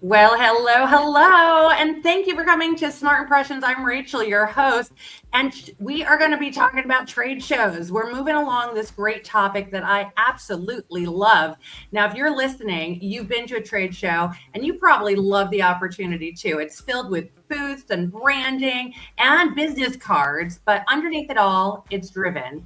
Well, hello, and thank you for coming to Smart Impressions. I'm Rachel, your host, and we are going to be talking about trade shows. We're moving along this great topic that I absolutely love. Now, if you're listening, you've been to a trade show, and you probably love the opportunity too. It's filled with booths and branding and business cards, but underneath it all, it's driven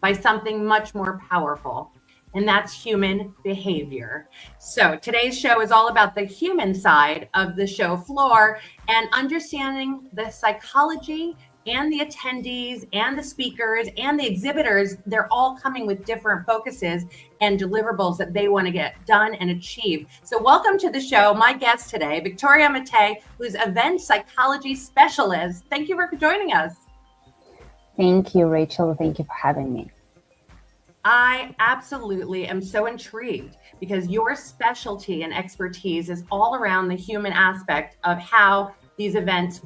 by something much more powerful, and that's human behavior. So today's show is all about the human side of the show floor and understanding the psychology and the attendees and the speakers and the exhibitors. They're all coming with different focuses and deliverables that they want to get done and achieve. So welcome to the show. My guest today, Victoria Matei, who's event psychology specialist. Thank you for joining us. Thank you, Rachel. Thank you for having me. I absolutely am so intrigued because your specialty and expertise is all around the human aspect of how these events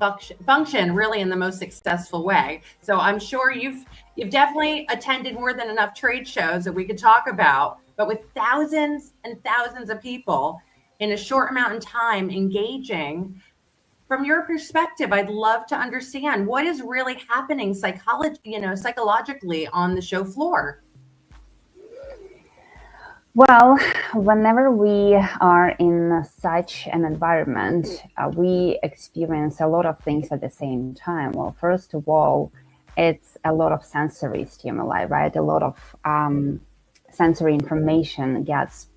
function really in the most successful way. So I'm sure you've definitely attended more than enough trade shows that we could talk about, but with thousands and thousands of people in a short amount of time engaging. From your perspective, I'd love to understand what is really happening psychologically on the show floor. Well, whenever we are in such an environment, we experience a lot of things at the same time. Well, first of all, it's a lot of sensory stimuli, right? A lot of sensory information gets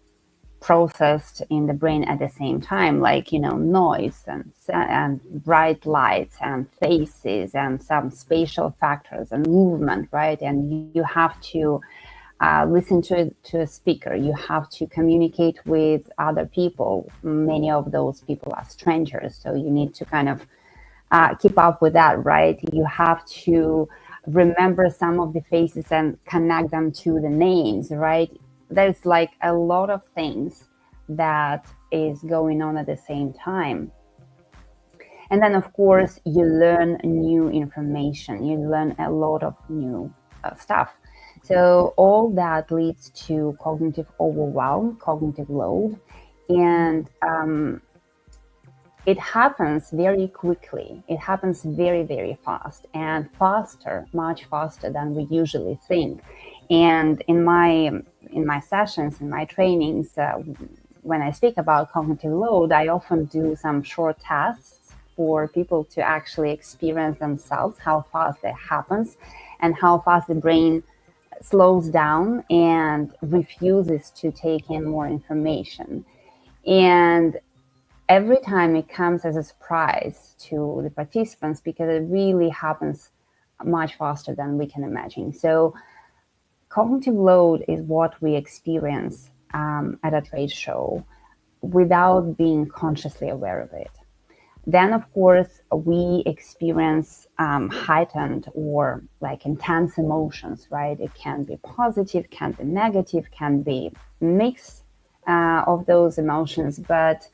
processed in the brain at the same time, like, noise and bright lights and faces and some spatial factors and movement, right? And you have to listen to a speaker. You have to communicate with other people. Many of those people are strangers, so you need to kind of keep up with that, right? You have to remember some of the faces and connect them to the names, right? There's like a lot of things that is going on at the same time. And then, of course, you learn new information. You learn a lot of new stuff. So all that leads to cognitive overwhelm, cognitive load, and it happens very quickly. It happens very, very fast and faster, much faster than we usually think. And in my sessions, in my trainings, when I speak about cognitive load, I often do some short tests for people to actually experience themselves how fast it happens and how fast the brain slows down and refuses to take in more information. And every time it comes as a surprise to the participants because it really happens much faster than we can imagine. So cognitive load is what we experience at a trade show without being consciously aware of it. Then, of course, we experience heightened or like intense emotions, right? It can be positive, can be negative, can be mix of those emotions, but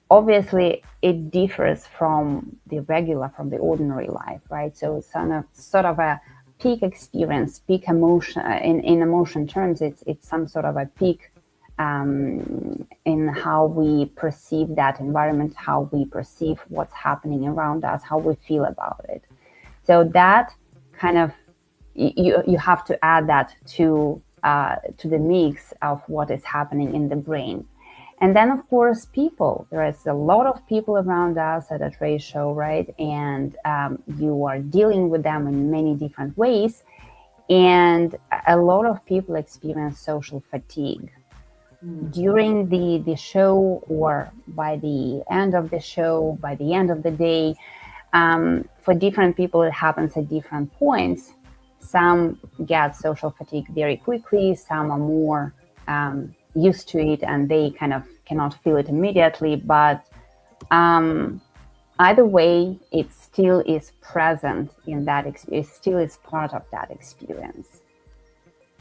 obviously it differs from the ordinary life, right? So it's sort of a peak experience, peak emotion. In emotion terms, it's some sort of a peak in how we perceive that environment, how we perceive what's happening around us, how we feel about it. So that kind of, you have to add that to the mix of what is happening in the brain. And then, of course, people. There is a lot of people around us at a trade show, right? And you are dealing with them in many different ways. And a lot of people experience social fatigue. During the show or by the end of the show, by the end of the day. For different people, it happens at different points. Some get social fatigue very quickly. Some are more used to it and they kind of cannot feel it immediately. But either way, it still is present in that experience. It still is part of that experience.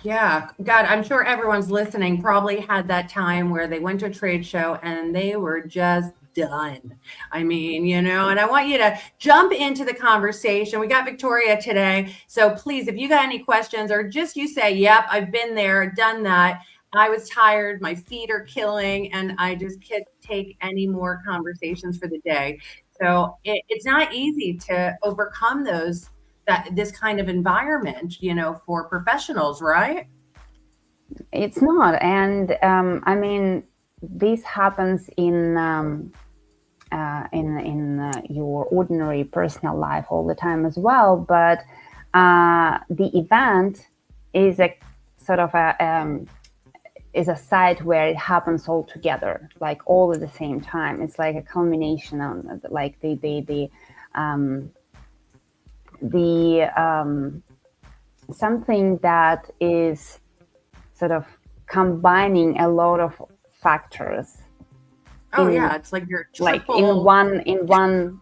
Yeah, God, I'm sure everyone's listening probably had that time where they went to a trade show and they were just done. I mean, and I want you to jump into the conversation. We got Victoria today. So please, if you got any questions or just you say, yep, I've been there, done that. I was tired, my feet are killing, and I just can't take any more conversations for the day. So it's not easy to overcome this kind of environment, for professionals, right? It's not. And I mean, this happens in your ordinary personal life all the time as well. But the event is a sort of is a site where it happens all together, like all at the same time. It's like a culmination on like the something that is sort of combining a lot of factors. Oh yeah, it's like you're like triple. in one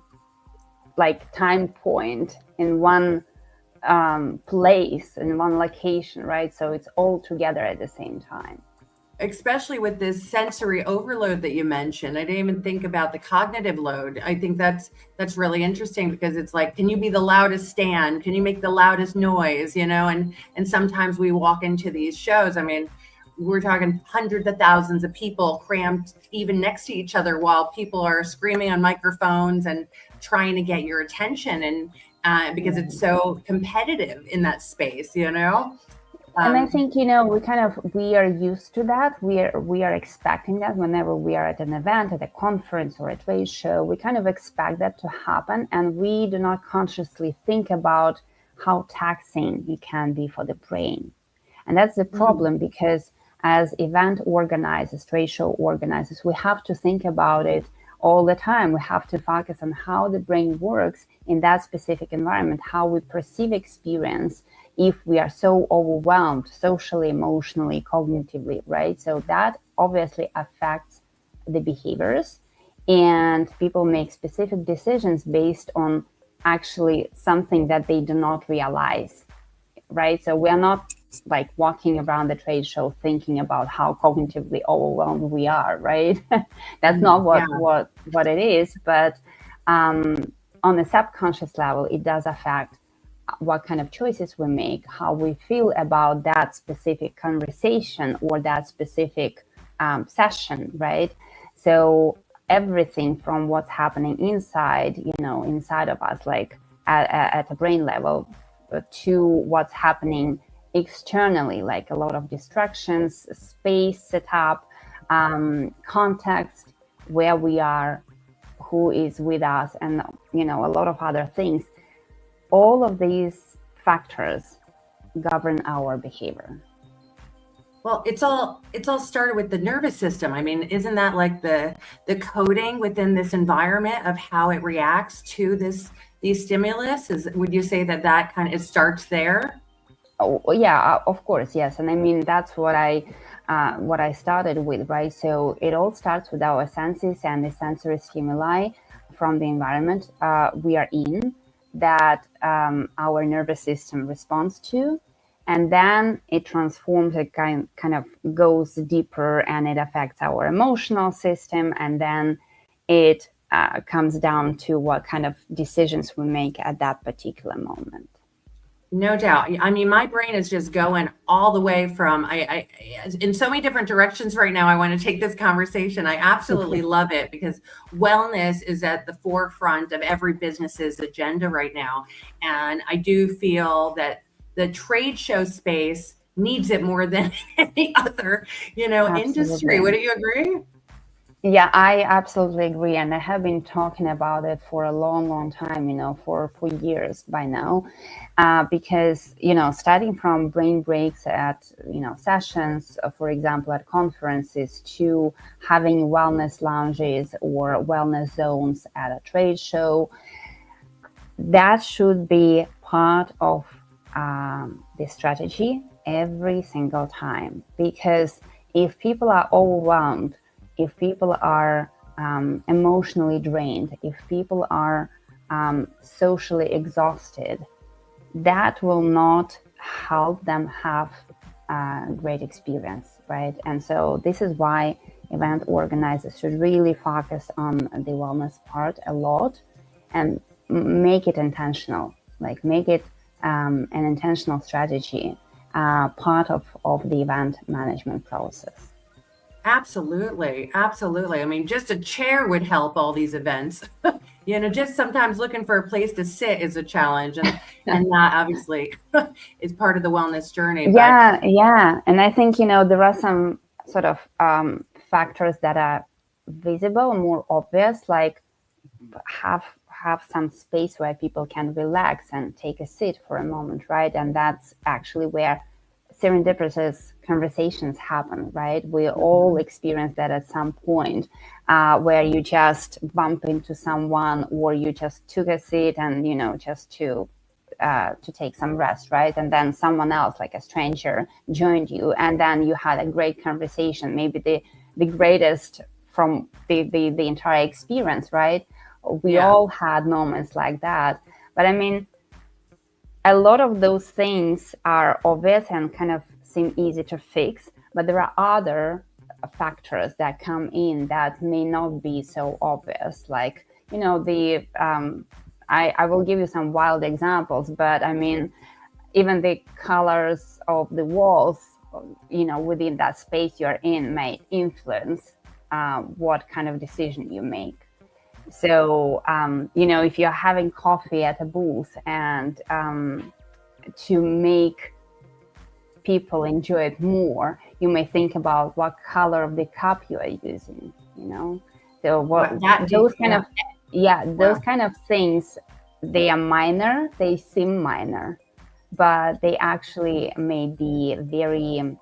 like time point, in one place, in one location, right? So it's all together at the same time. Especially with this sensory overload that you mentioned. I didn't even think about the cognitive load. I think that's really interesting, because it's like, can you be the loudest stand? Can you make the loudest noise? And sometimes we walk into these shows. I mean, we're talking hundreds of thousands of people crammed even next to each other, while people are screaming on microphones and trying to get your attention, and because it's so competitive in that space. And I think, we are used to that. We are expecting that whenever we are at an event, at a conference or a trade show, we kind of expect that to happen. And we do not consciously think about how taxing it can be for the brain. And that's the problem, because as event organizers, trade show organizers, we have to think about it all the time. We have to focus on how the brain works in that specific environment, how we perceive experience if we are so overwhelmed socially, emotionally, cognitively, right? So that obviously affects the behaviors, and people make specific decisions based on actually something that they do not realize, right? So we are not like walking around the trade show thinking about how cognitively overwhelmed we are, right? That's not what it is. But on a subconscious level, it does affect what kind of choices we make, how we feel about that specific conversation or that specific session, right? So everything from what's happening inside, inside of us, like at a brain level, to what's happening externally, like a lot of distractions, space setup, context, where we are, who is with us, and a lot of other things. All of these factors govern our behavior. Well, it's all started with the nervous system. I mean, isn't that like the coding within this environment of how it reacts to these stimulus? Would you say that kind of it starts there? Oh yeah, of course, yes. And I mean, that's what I started with, right? So it all starts with our senses and the sensory stimuli from the environment we are in, that our nervous system responds to, and then it transforms, it kind of goes deeper, and it affects our emotional system, and then it comes down to what kind of decisions we make at that particular moment. No doubt. I mean, my brain is just going all the way from I in so many different directions right now. I want to take this conversation. I absolutely love it, because wellness is at the forefront of every business's agenda right now. And I do feel that the trade show space needs it more than any other, industry. Would you agree? Yeah, I absolutely agree. And I have been talking about it for a long, long time, for years by now, because, starting from brain breaks at, sessions, for example, at conferences, to having wellness lounges or wellness zones at a trade show, that should be part of the strategy every single time. Because if people are overwhelmed, if people are emotionally drained, if people are socially exhausted, that will not help them have a great experience, right? And so this is why event organizers should really focus on the wellness part a lot, and make it intentional, like make it an intentional strategy. part of the event management process. Absolutely. Absolutely. I mean, just a chair would help all these events. Just sometimes looking for a place to sit is a challenge, and that obviously is part of the wellness journey. But Yeah. And I think, there are some sort of factors that are visible, more obvious, like have some space where people can relax and take a seat for a moment, right? And that's actually where serendipitous conversations happen, right? We all experience that at some point, where you just bump into someone, or you just took a seat and just to take some rest, right? And then someone else, like a stranger, joined you, and then you had a great conversation, maybe the greatest from the entire experience, right? We all had moments like that. But I mean, a lot of those things are obvious and kind of seem easy to fix, but there are other factors that come in that may not be so obvious. Like, I will give you some wild examples, but I mean, even the colors of the walls, within that space you're in may influence what kind of decision you make. So, if you're having coffee at a booth, and to make people enjoy it more, you may think about what color of the cup you are using, So those kind of things, they are minor, they seem minor, but they actually may be very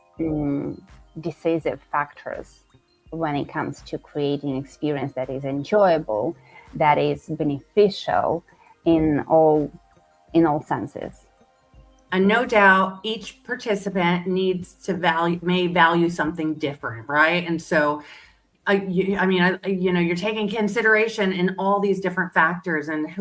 decisive factors when it comes to creating an experience that is enjoyable, that is beneficial in all senses. And no doubt each participant may value something different, right? And so you're taking consideration in all these different factors and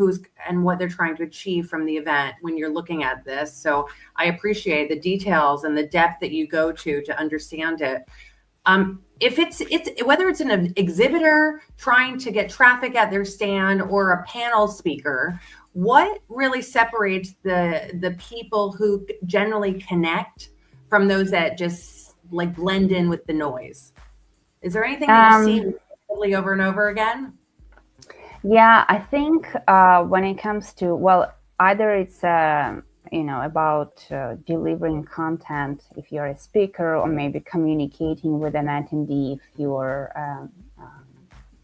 what they're trying to achieve from the event when you're looking at this. So I appreciate the details and the depth that you go to understand it. If it's whether it's an exhibitor trying to get traffic at their stand or a panel speaker, what really separates the people who generally connect from those that just like blend in with the noise? Is there anything that you see repeatedly over and over again? Yeah, I think when it comes to, well, either it's about delivering content if you're a speaker, or maybe communicating with an attendee if you're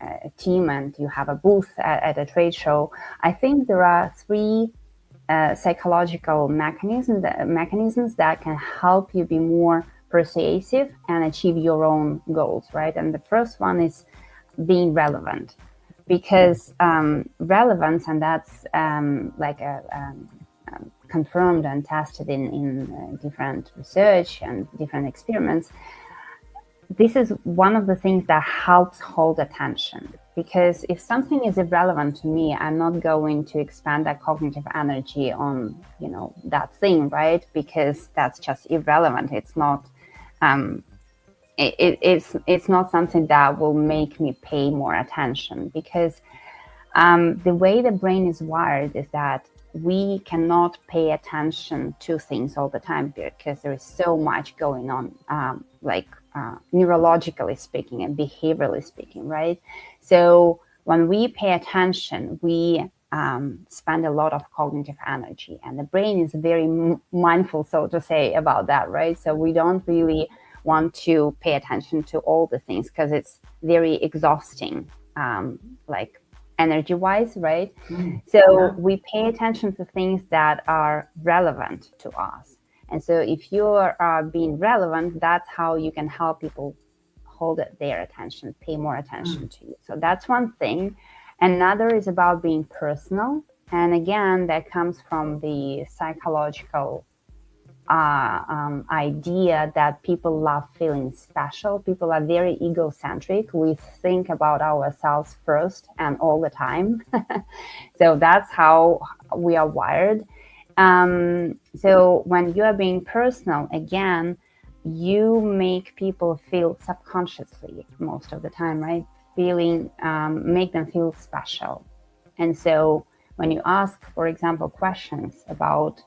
a team and you have a booth at a trade show. I think there are three psychological mechanisms that can help you be more persuasive and achieve your own goals, right? And the first one is being relevant, because relevance, and that's confirmed and tested in different research and different experiments. This is one of the things that helps hold attention, because if something is irrelevant to me, I'm not going to expand that cognitive energy on, that thing, right? Because that's just irrelevant. It's not, it's not something that will make me pay more attention, because the way the brain is wired is that we cannot pay attention to things all the time, because there is so much going on, neurologically speaking and behaviorally speaking, right? So when we pay attention, we spend a lot of cognitive energy, and the brain is very mindful, so to say, about that, right? So we don't really want to pay attention to all the things, because it's very exhausting, energy-wise, right? So we pay attention to things that are relevant to us. And so if you are being relevant, that's how you can help people hold their attention, pay more attention to you. So that's one thing. Another is about being personal. And again, that comes from the psychological idea that people love feeling special. People are very egocentric. We think about ourselves first and all the time. So that's how we are wired. So when you are being personal, again, you make people feel subconsciously most of the time, right? Make them feel special. And so when you ask, for example, questions about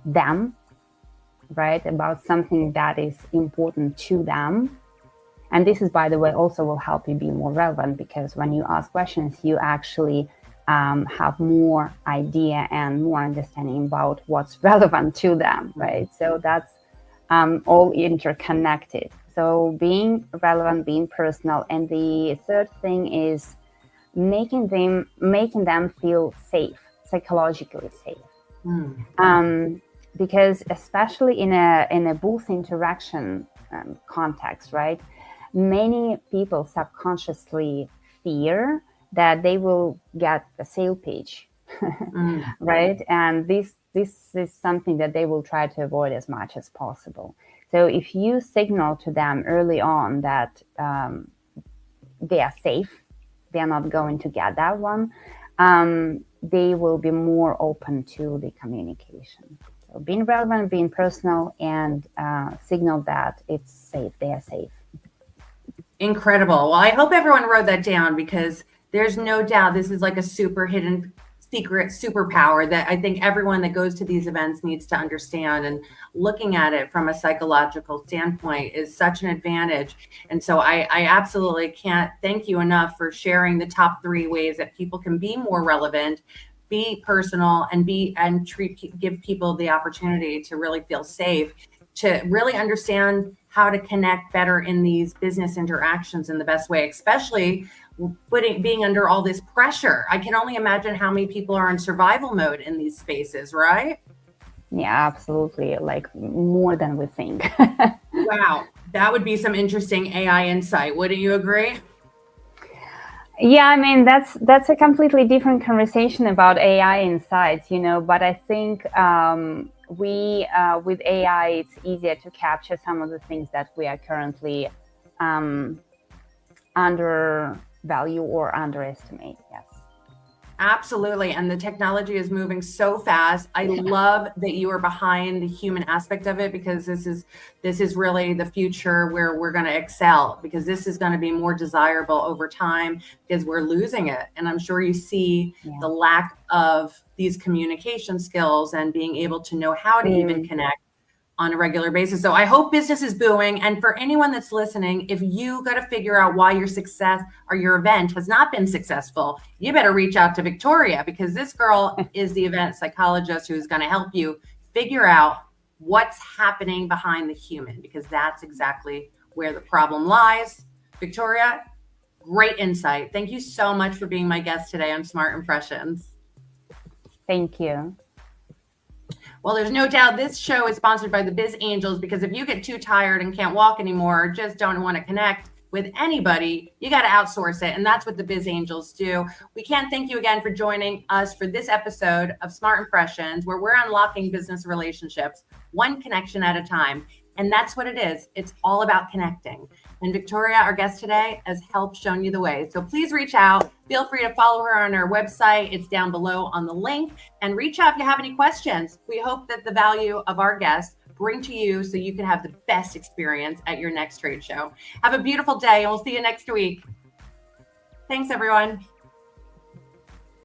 them, right? About something that is important to them. And this is, by the way, also will help you be more relevant, because when you ask questions, you actually have more idea and more understanding about what's relevant to them, right? So that's all interconnected. So being relevant, being personal. And the third thing is making them feel safe, psychologically safe. Because especially in a booth interaction context, right? Many people subconsciously fear that they will get a sale pitch, right? And this is something that they will try to avoid as much as possible. So if you signal to them early on that they are safe, they are not going to get that one, they will be more open to the communication. So being relevant, being personal, and signal that it's safe, they are safe. Incredible. Well, I hope everyone wrote that down, because there's no doubt this is like a super hidden secret superpower that I think everyone that goes to these events needs to understand. And looking at it from a psychological standpoint is such an advantage. And so I absolutely can't thank you enough for sharing the top 3 ways that people can be more relevant, be personal, and give people the opportunity to really feel safe, to really understand how to connect better in these business interactions in the best way, especially being under all this pressure. I can only imagine how many people are in survival mode in these spaces, right? Yeah, absolutely. Like more than we think. Wow. That would be some interesting AI insight. Wouldn't you agree? Yeah, I mean that's a completely different conversation about AI insights, But I think we with AI, it's easier to capture some of the things that we are currently undervalue or underestimate. Yes. Absolutely. And the technology is moving so fast. I love that you are behind the human aspect of it, because this is really the future where we're going to excel, because this is going to be more desirable over time, because we're losing it. And I'm sure you see the lack of these communication skills and being able to know how to even connect on a regular basis. So I hope business is booming. And for anyone that's listening, if you got to figure out why your success or your event has not been successful, you better reach out to Victoria, because this girl is the event psychologist who's going to help you figure out what's happening behind the human, because that's exactly where the problem lies. Victoria, great insight. Thank you so much for being my guest today on Smart Impressions. Thank you. Well, there's no doubt this show is sponsored by the Biz Angels, because if you get too tired and can't walk anymore, or just don't want to connect with anybody, you got to outsource it. And that's what the Biz Angels do. We can't thank you again for joining us for this episode of Smart Impressions, where we're unlocking business relationships one connection at a time. And that's what it is. It's all about connecting. And Victoria, our guest today, has helped shown you the way. So please reach out. Feel free to follow her on her website. It's down below on the link. And reach out if you have any questions. We hope that the value of our guests bring to you so you can have the best experience at your next trade show. Have a beautiful day, and we'll see you next week. Thanks, everyone.